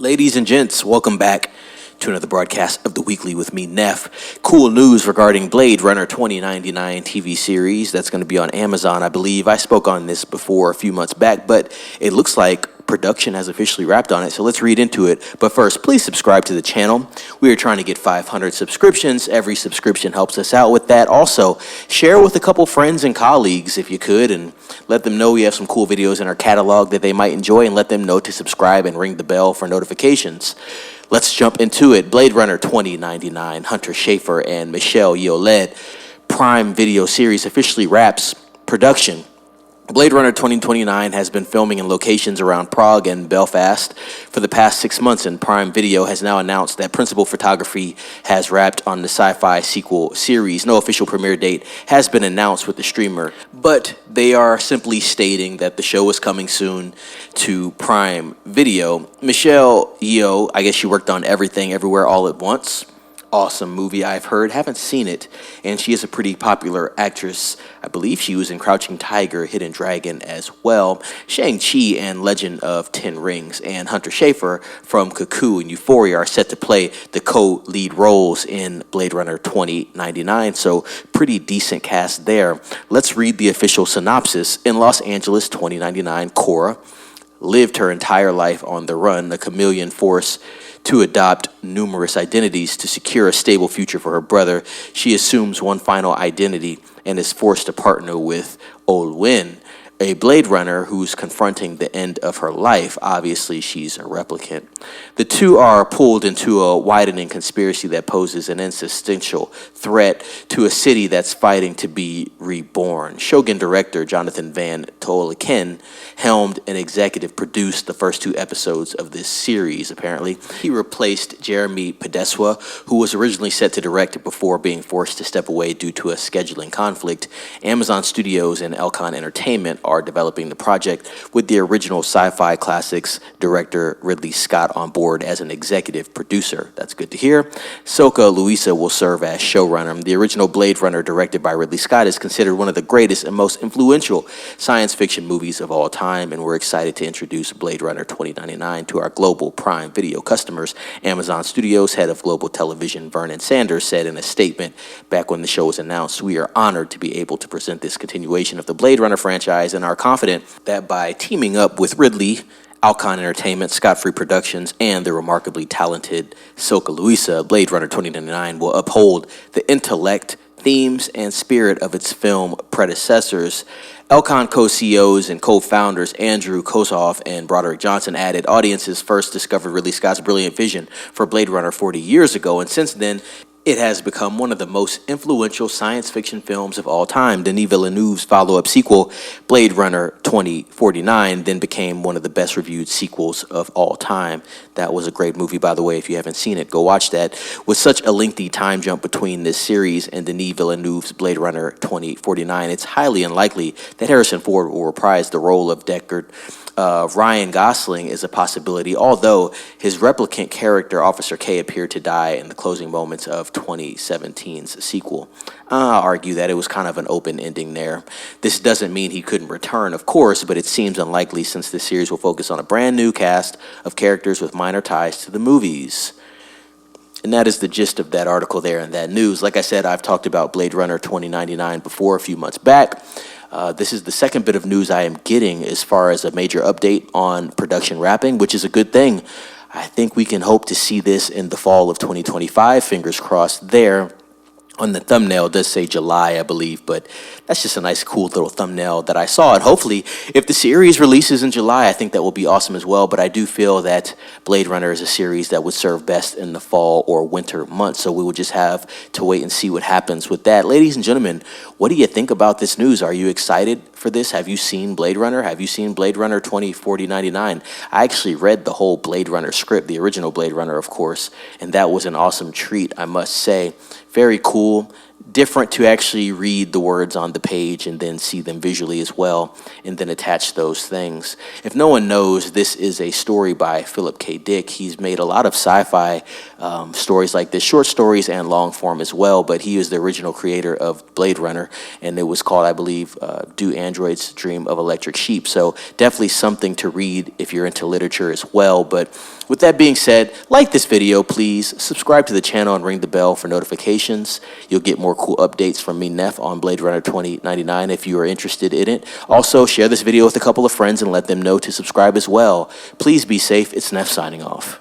Ladies and gents, welcome back to another broadcast of the Weekly with me, Neff. Cool news regarding Blade Runner 2099 TV series that's going to be on Amazon, I believe. I spoke on this before a few months back, but it looks like production has officially wrapped on it, so let's read into it. But first, please subscribe to the channel. We are trying to get 500 subscriptions. Every subscription helps us out with that. Also, share with a couple friends and colleagues if you could, and let them know we have some cool videos in our catalog that they might enjoy, and let them know to subscribe and ring the bell for notifications. Let's jump into it. Blade Runner 2099, Hunter Schafer and Michelle Yeoh-led Prime Video series officially wraps production. Blade Runner 2029 has been filming in locations around Prague and Belfast for the past 6 months, and Prime Video has now announced that principal photography has wrapped on the sci-fi sequel series. No official premiere date has been announced with the streamer, but they are simply stating that the show is coming soon to Prime Video. Michelle Yeoh, I guess she worked on Everything Everywhere All at Once. Awesome movie, I've heard. Haven't seen it, and she is a pretty popular actress. I believe she was in Crouching Tiger, Hidden Dragon as well. Shang-Chi and Legend of Ten Rings, and Hunter Schafer from Cuckoo and Euphoria are set to play the co-lead roles in Blade Runner 2099, so pretty decent cast there. Let's read the official synopsis. In Los Angeles 2099, Cora lived her entire life on the run, a chameleon force to adopt numerous identities to secure a stable future for her brother. She assumes one final identity and is forced to partner with Olwyn, a Blade Runner who's confronting the end of her life. Obviously, she's a replicant. The two are pulled into a widening conspiracy that poses an existential threat to a city that's fighting to be reborn. Shogun director Jonathan Van Tolkien helmed and executive produced the first 2 episodes of this series, apparently. He replaced Jeremy Podeswa, who was originally set to direct it before being forced to step away due to a scheduling conflict. Amazon Studios and Elcon Entertainment are developing the project, with the original sci-fi classics director Ridley Scott on board as an executive producer. That's good to hear. Soka Luisa will serve as showrunner. The original Blade Runner, directed by Ridley Scott, is considered one of the greatest and most influential science fiction movies of all time, and we're excited to introduce Blade Runner 2099 to our global Prime Video customers. Amazon Studios head of global television Vernon Sanders said in a statement back when the show was announced, "We are honored to be able to present this continuation of the Blade Runner franchise and are confident that by teaming up with Ridley, Alcon Entertainment, Scott Free Productions, and the remarkably talented Soka Luisa, Blade Runner 2099 will uphold the intellect, themes, and spirit of its film predecessors." Elcon co-CEOs and co-founders Andrew Kosoff and Broderick Johnson added, "Audiences first discovered Ridley Scott's brilliant vision for Blade Runner 40 years ago, and since then, it has become one of the most influential science fiction films of all time." Denis Villeneuve's follow-up sequel, Blade Runner 2049, then became one of the best reviewed sequels of all time. That was a great movie, by the way. If you haven't seen it, go watch that. With such a lengthy time jump between this series and Denis Villeneuve's Blade Runner 2049, it's highly unlikely that Harrison Ford will reprise the role of Deckard. Ryan Gosling is a possibility, although his replicant character, Officer K, appeared to die in the closing moments of 2017's sequel. I'll argue that it was kind of an open ending there. This doesn't mean he couldn't return, of course, but it seems unlikely since this series will focus on a brand new cast of characters with minor ties to the movies. And that is the gist of that article there and that news. Like I said, I've talked about Blade Runner 2099 before a few months back. This is the second bit of news I am getting as far as a major update on production wrapping, which is a good thing. I think we can hope to see this in the fall of 2025. Fingers crossed there. On the thumbnail, it does say July, I believe, but that's just a nice, cool little thumbnail that I saw. And hopefully, if the series releases in July, I think that will be awesome as well. But I do feel that Blade Runner is a series that would serve best in the fall or winter months. So we will just have to wait and see what happens with that. Ladies and gentlemen, what do you think about this news? Are you excited for this? Have you seen Blade Runner? Have you seen Blade Runner 2049? I actually read the whole Blade Runner script, the original Blade Runner, of course, and that was an awesome treat, I must say. Very cool, different to actually read the words on the page and then see them visually as well, and then attach those things. If no one knows, this is a story by Philip K. Dick. He's made a lot of sci-fi stories like this, short stories and long form as well, but he is the original creator of Blade Runner, and it was called, I believe, Do Androids Dream of Electric Sheep? So definitely something to read if you're into literature as well. But with that being said, like this video, please subscribe to the channel and ring the bell for notifications. You'll get more cool updates from me, Neff, on Blade Runner 2099 if you are interested in it. Also, share this video with a couple of friends and let them know to subscribe as well. Please be safe. It's Neff signing off.